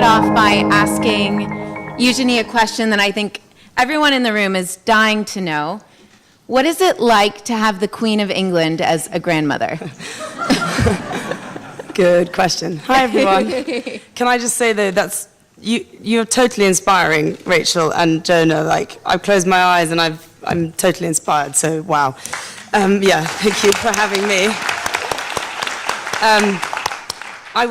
it off by asking Eugenie a question that I think everyone in the room is dying to know. What is it like to have the Queen of England as a grandmother? Good question. Hi, everyone. Can I just say, though, you're totally inspiring, Rachel and Jonah. Like, I've closed my eyes and I'm totally inspired, so wow. Yeah, thank you for having me. I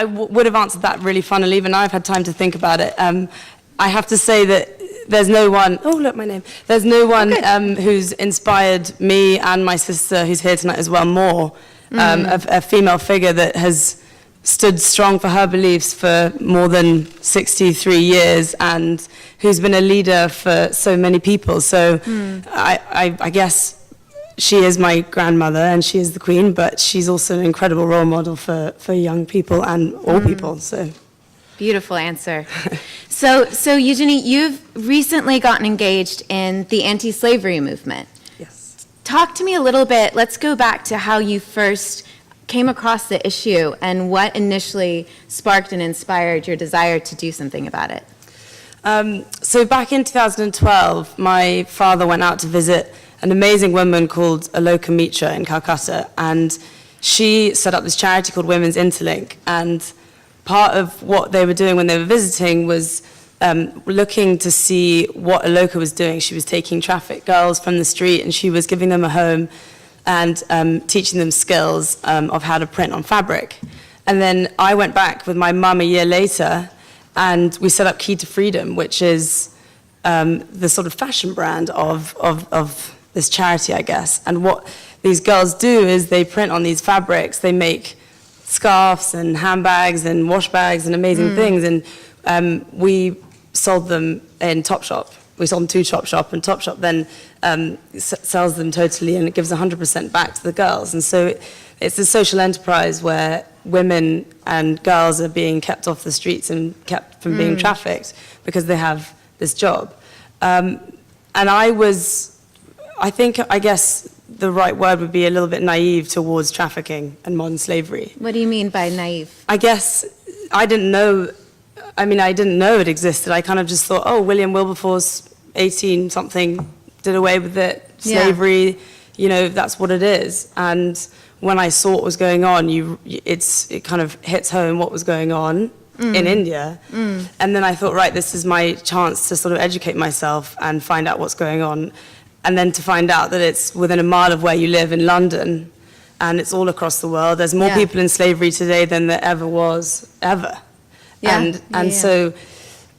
would have answered that really funnily, but now I've had time to think about it. I have to say that there's no one, oh, look, my name. There's no one who's inspired me and my sister, who's here tonight as well, more. A female figure that has stood strong for her beliefs for more than 63 years and who's been a leader for so many people. So I guess she is my grandmother and she is the Queen, but she's also an incredible role model for young people and all people. So beautiful answer. So Eugenie, you've recently gotten engaged in the anti-slavery movement. Yes. Talk to me a little bit. Let's go back to how you first came across the issue and what initially sparked and inspired your desire to do something about it. So back in 2012, my father went out to visit an amazing woman called Aloka Mitra in Calcutta, and she set up this charity called Women's Interlink. And part of what they were doing when they were visiting was looking to see what Aloka was doing. She was taking trafficked girls from the street and she was giving them a home and teaching them skills of how to print on fabric. And then I went back with my mum a year later and we set up Key to Freedom, which is the sort of fashion brand of this charity, I guess. And what these girls do is they print on these fabrics, they make scarves and handbags and wash bags and amazing things. And we sold them in Topshop. We sold them to Topshop, and Topshop then sells them totally, and it gives 100% back to the girls. And so it's a social enterprise where women and girls are being kept off the streets and kept from being trafficked because they have this job. And I guess the right word would be a little bit naive towards trafficking and modern slavery. What do you mean by naive? I guess I didn't know it existed. I kind of just thought, oh, William Wilberforce, 18-something, did away with it. Slavery, that's what it is. And when I saw what was going on, it kind of hits home what was going on in India. And then I thought, right, this is my chance to sort of educate myself and find out what's going on. And then to find out that it's within a mile of where you live in London, and it's all across the world. There's more people in slavery today than there ever was, ever. So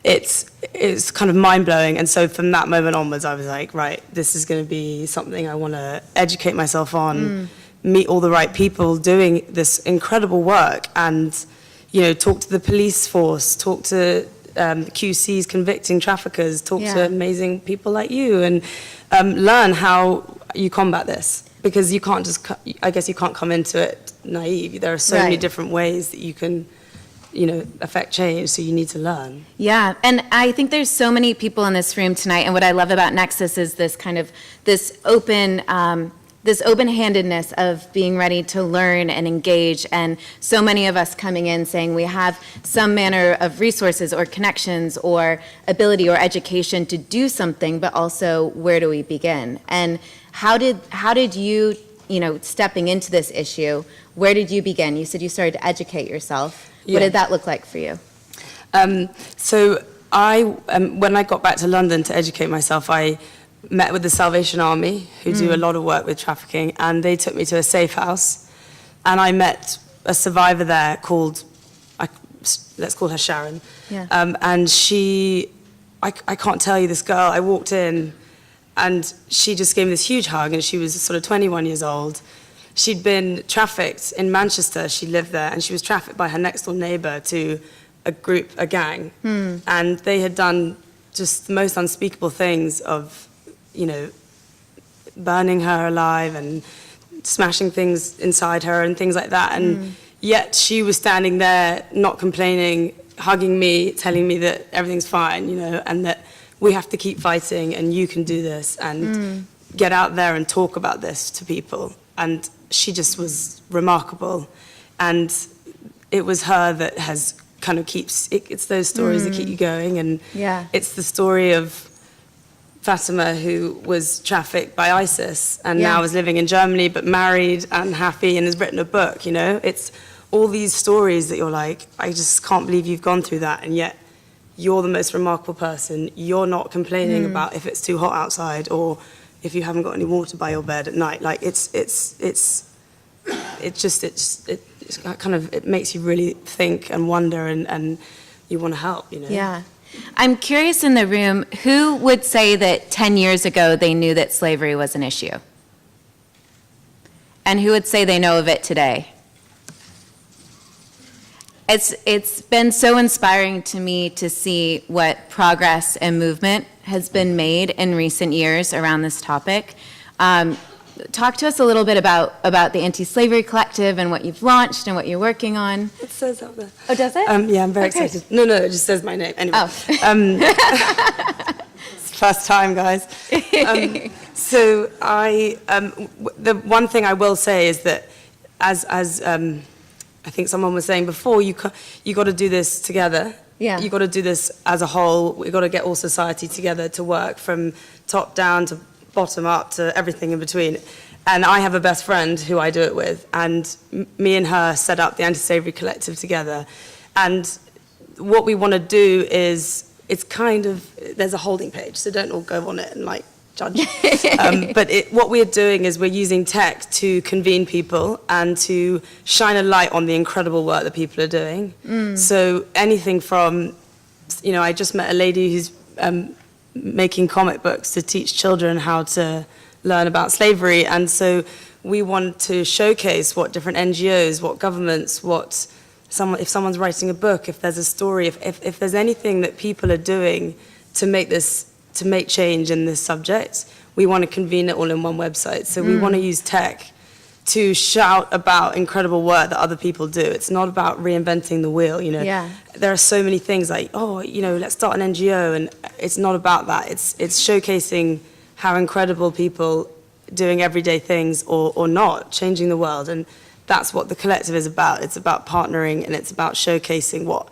it's kind of mind-blowing. And so from that moment onwards, I was like, right, this is going to be something I want to educate myself on, meet all the right people doing this incredible work, and talk to the police force, talk to QCs convicting traffickers, talk to amazing people like you, and learn how you combat this. Because you can't I guess you can't come into it naive. There are so many different ways that you can affect change, so you need to learn. Yeah, and I think there's so many people in this room tonight, and what I love about Nexus is this kind of, this open-handedness of being ready to learn and engage, and so many of us coming in saying we have some manner of resources or connections or ability or education to do something, but also where do we begin? And how did you, stepping into this issue, where did you begin? You said you started to educate yourself. What did that look like for you? So when I got back to London to educate myself, I met with the Salvation Army, who do a lot of work with trafficking, and they took me to a safe house, and I met a survivor there called, let's call her Sharon. And she, I can't tell you this girl, I walked in, and she just gave me this huge hug, and she was sort of 21 years old. She'd been trafficked in Manchester, she lived there, and she was trafficked by her next door neighbor to a gang. And they had done just the most unspeakable things of, burning her alive and smashing things inside her and things like that. And yet she was standing there, not complaining, hugging me, telling me that everything's fine, and that we have to keep fighting and you can do this and get out there and talk about this to people. And she just was remarkable. And it was her that has kind of it's those stories that keep you going. And Yeah. it's the story of Fatima, who was trafficked by ISIS and Yeah. now is living in Germany, but married and happy and has written a book, you know? It's all these stories that you're like, I just can't believe you've gone through that, and yet you're the most remarkable person. You're not complaining about if it's too hot outside or if you haven't got any water by your bed at night. Like, it makes you really think and wonder, and you want to help, you know? Yeah. I'm curious in the room, who would say that 10 years ago they knew that slavery was an issue? And who would say they know of it today? It's been so inspiring to me to see what progress and movement has been made in recent years around this topic. Talk to us a little bit about the Anti-Slavery Collective and what you've launched and what you're working on. It says out there. Oh, does it? Yeah, I'm very Okay. excited. No, it just says my name. Anyway. Oh. It's the first time, guys. So the one thing I will say is that as I think someone was saying before, you got to do this together. Yeah. You got to do this as a whole. We got to get all society together to work from top down to bottom up to everything in between. And I have a best friend who I do it with, and me and her set up the Anti-Slavery Collective together. And what we want to do is, it's kind of, there's a holding page, so don't all go on it and like judge. But what we're doing is we're using tech to convene people and to shine a light on the incredible work that people are doing. So anything from, you know, I just met a lady who's making comic books to teach children how to learn about slavery. And so we want to showcase what different NGOs, what governments, if someone's writing a book, if there's a story, if there's anything that people are doing to make change in this subject, we want to convene it all in one website. So we want to use tech to shout about incredible work that other people do. It's not about reinventing the wheel, you know. Yeah. There are so many things like, oh, you know, let's start an NGO, and it's not about that. It's showcasing how incredible people doing everyday things or not, changing the world. And that's what the collective is about. It's about partnering, and it's about showcasing what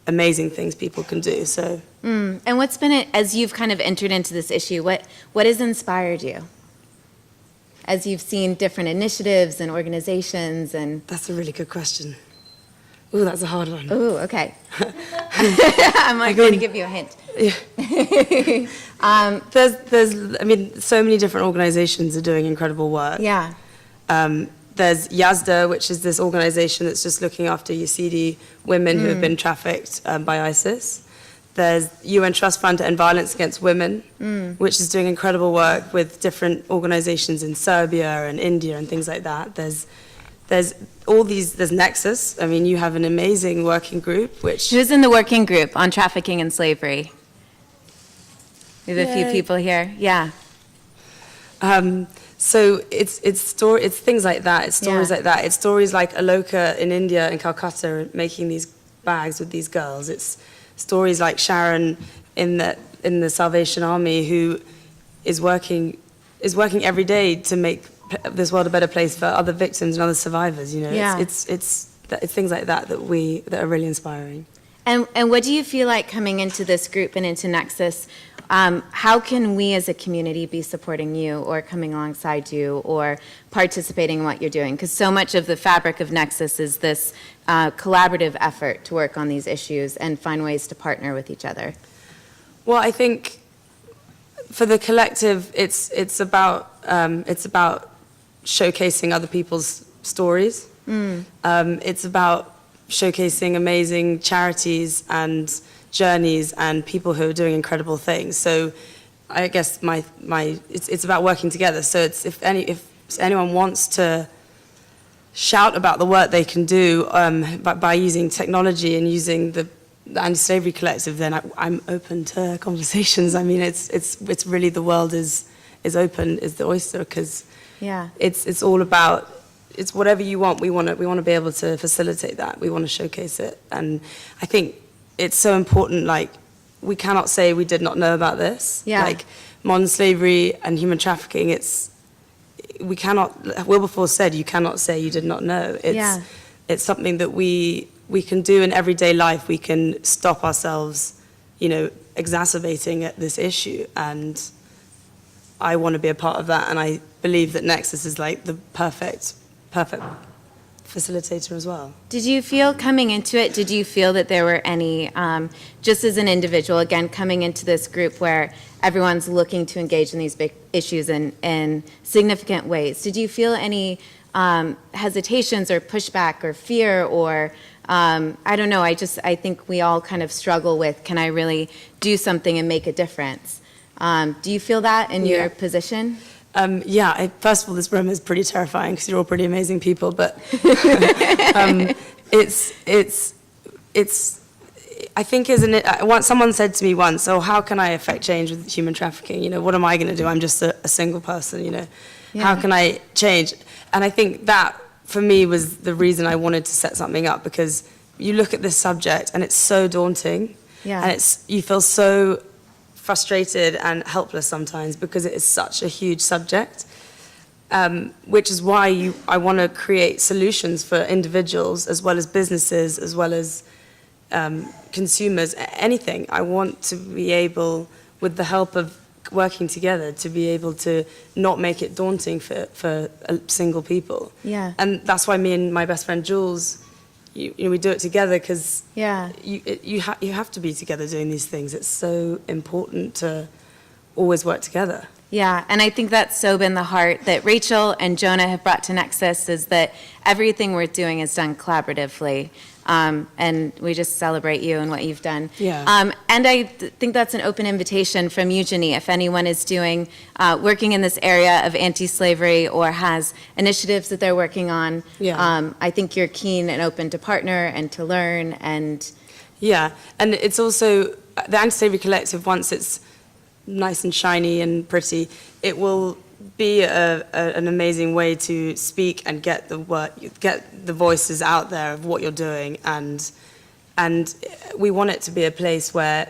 amazing things people can do. So. And what's been it, as you've kind of entered into this issue, what has inspired you? As you've seen different initiatives and organizations and... That's a really good question. Ooh, that's a hard one. Ooh, okay. I'm like going to give you a hint. Yeah. There's, I mean, so many different organizations are doing incredible work. Yeah. There's Yazda, which is this organization that's just looking after Yazidi women who have been trafficked by ISIS. There's UN Trust Fund to End Violence Against Women, which is doing incredible work with different organizations in Serbia and India and things like that. There's all these, there's Nexus. I mean, you have an amazing working group, which... Who's in the working group on trafficking and slavery? We have a few people here. Yeah. So it's things like that. It's stories like that. It's stories like Aloka in India and Calcutta making these bags with these girls. It's stories like Sharon in the Salvation Army, who is working every day to make this world a better place for other victims and other survivors. You know, it's things like that that are really inspiring. And what do you feel like coming into this group and into Nexus? How can we as a community be supporting you or coming alongside you or participating in what you're doing? Because so much of the fabric of Nexus is this collaborative effort to work on these issues and find ways to partner with each other. Well, I think for the collective, it's about showcasing other people's stories. It's about showcasing amazing charities and journeys and people who are doing incredible things. So I guess it's about working together. So it's if anyone wants to shout about the work they can do by using technology and using the Anti-Slavery Collective, then I'm open to conversations. I mean, it's really, the world is open, is the oyster, because it's all about, it's whatever you want. We want to be able to facilitate that. We want to showcase it, and I think it's so important. Like, we cannot say we did not know about this. Like modern slavery and human trafficking. We cannot. Wilberforce said, "You cannot say you did not know." It's something that we we can do in everyday life, we can stop ourselves, exacerbating this issue. And I want to be a part of that, and I believe that Nexus is like the perfect facilitator as well. Did you feel coming into it, did you feel that there were any, just as an individual, again, coming into this group where everyone's looking to engage in these big issues in significant ways, did you feel any hesitations or pushback or fear or, I don't know, I think we all kind of struggle with, can I really do something and make a difference? Do you feel that in your position? First of all, this room is pretty terrifying because you're all pretty amazing people, but I think someone said to me once, oh, how can I affect change with human trafficking? What am I going to do? I'm just a single person, Yeah. How can I change? And I think that, for me, was the reason I wanted to set something up, because you look at this subject and it's so daunting, and you feel so frustrated and helpless sometimes because it is such a huge subject, which is why I want to create solutions for individuals as well as businesses, as well as consumers, anything. I want to be able, with the help of working together, to be able to not make it daunting for single people. Yeah. And that's why me and my best friend Jules, we do it together, because you have to be together doing these things. It's so important to always work together. Yeah, and I think that's so been the heart that Rachel and Jonah have brought to Nexus, is that everything we're doing is done collaboratively. And we just celebrate you and what you've done. Yeah. And I think that's an open invitation from Eugenie. If anyone is working in this area of anti-slavery or has initiatives that they're working on, I think you're keen and open to partner and to learn. And and it's also, the Anti-Slavery Collective, once it's nice and shiny and pretty, it will be an amazing way to speak and get the voices out there of what you're doing, and we want it to be a place where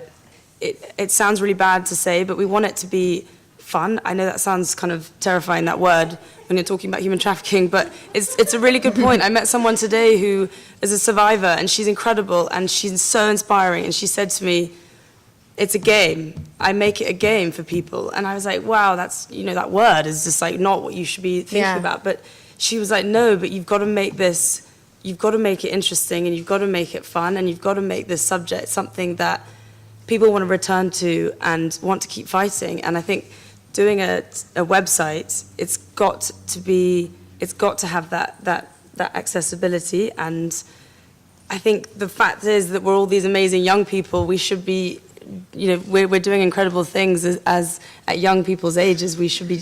it sounds really bad to say, but we want it to be fun. I know that sounds kind of terrifying, that word, when you're talking about human trafficking, but it's a really good point. I met someone today who is a survivor, and she's incredible, and she's so inspiring, and she said to me, it's a game. I make it a game for people. And I was like, wow, that's, that word is just like not what you should be thinking about. But she was like, no, but you've got to make it interesting, and you've got to make it fun, and you've got to make this subject something that people want to return to and want to keep fighting. And I think doing a website, it's got to have that accessibility. And I think the fact is that we're all these amazing young people. We should be, we're doing incredible things as at young people's ages. We should be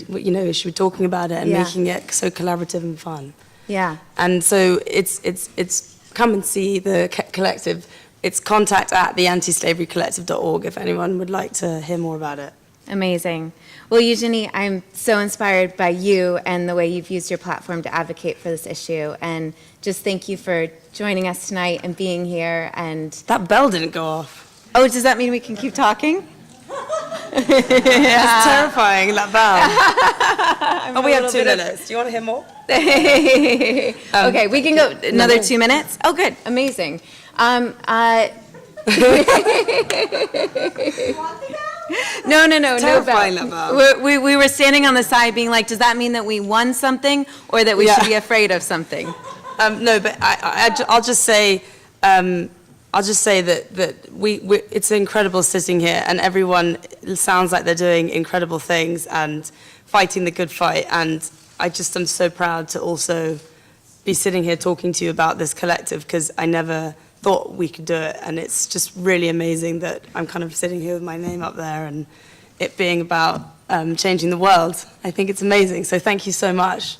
talking about it and making it so collaborative and fun. Yeah. And so it's come and see the collective. It's contact@theantislaverycollective.org if anyone would like to hear more about it. Amazing. Well, Eugenie, I'm so inspired by you and the way you've used your platform to advocate for this issue. And just thank you for joining us tonight and being here. And that bell didn't go off. Oh, does that mean we can keep talking? It's terrifying, that bell. We have 2 minutes. Do you want to hear more? Okay, we can go another 2 minutes. Oh, good. Amazing. No terrifying, bell. That bell. We were standing on the side being like, does that mean that we won something or that we should be afraid of something? No, but I'll just say... that it's incredible sitting here, and everyone sounds like they're doing incredible things and fighting the good fight. And I just am so proud to also be sitting here talking to you about this collective, because I never thought we could do it. And it's just really amazing that I'm kind of sitting here with my name up there and it being about changing the world. I think it's amazing. So thank you so much.